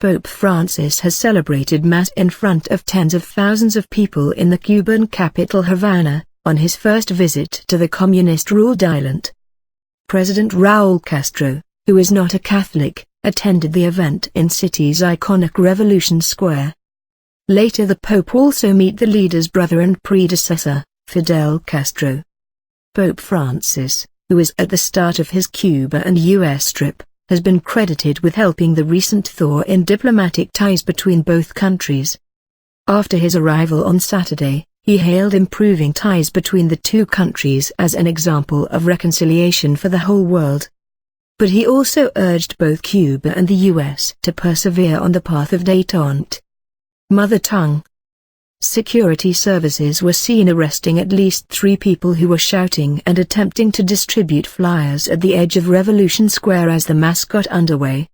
Pope Francis has celebrated Mass in front of tens of thousands of people in the Cuban capital Havana, on his first visit to the communist-ruled island. President Raul Castro, who is not a Catholic, attended the event in city's iconic Revolution Square. Later the Pope also met the leader's brother and predecessor, Fidel Castro. Pope Francis, who is at the start of his Cuba and US trip, has been credited with helping the recent thaw in diplomatic ties between both countries. After his arrival on Saturday, he hailed improving ties between the two countries as an example of reconciliation for the whole world. But he also urged both Cuba and the US to persevere on the path of detente. Mother tongue. Security services were seen arresting at least 3 people who were shouting and attempting to distribute flyers at the edge of Revolution Square as the mass got underway.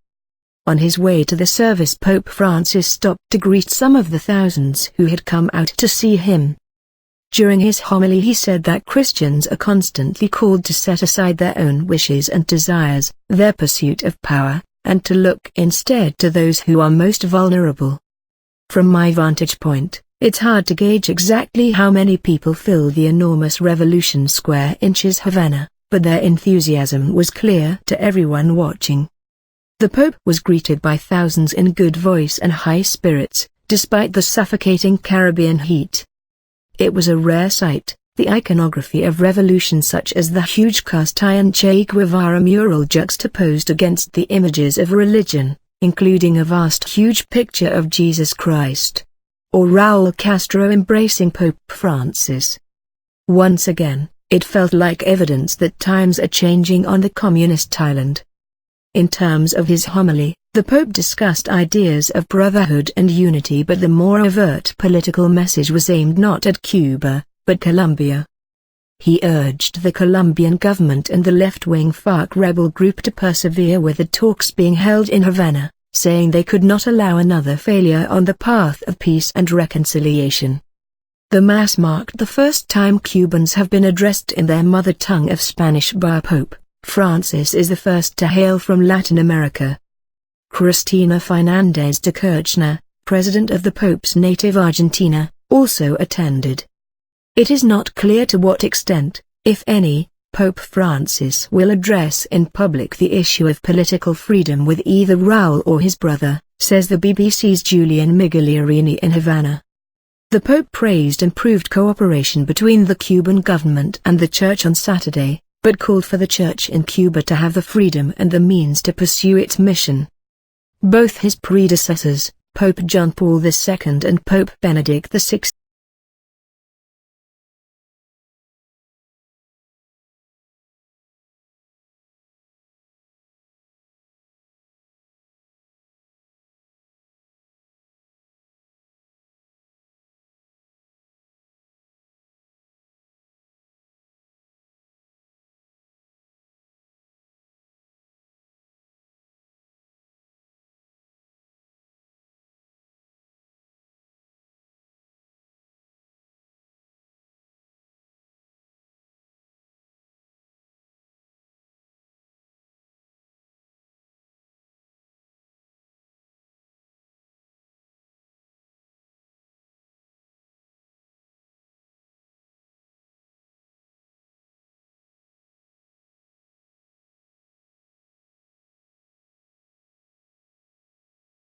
On his way to the service, Pope Francis stopped to greet some of the thousands who had come out to see him. During his homily he said that Christians are constantly called to set aside their own wishes and desires, their pursuit of power, and to look instead to those who are most vulnerable. From my vantage point, it's hard to gauge exactly how many people filled the enormous Revolution Square in Havana, but their enthusiasm was clear to everyone watching. The Pope was greeted by thousands in good voice and high spirits, despite the suffocating Caribbean heat. It was a rare sight, the iconography of revolution such as the huge cast-iron Che Guevara mural juxtaposed against the images of religion, including a vast huge picture of Jesus Christ. Or Raul Castro embracing Pope Francis. Once again, it felt like evidence that times are changing on the communist island. In terms of his homily, the Pope discussed ideas of brotherhood and unity, but the more overt political message was aimed not at Cuba, but Colombia. He urged the Colombian government and the left-wing FARC rebel group to persevere with the talks being held in Havana, saying they could not allow another failure on the path of peace and reconciliation. The Mass marked the first time Cubans have been addressed in their mother tongue of Spanish by Pope Francis is the first to hail from Latin America. Cristina Fernández de Kirchner, president of the Pope's native Argentina, also attended. It is not clear to what extent, if any, Pope Francis will address in public the issue of political freedom with either Raul or his brother, says the BBC's Julian Migliorini in Havana. The Pope praised improved cooperation between the Cuban government and the Church on Saturday, but called for the Church in Cuba to have the freedom and the means to pursue its mission. Both his predecessors, Pope John Paul II and Pope Benedict XVI,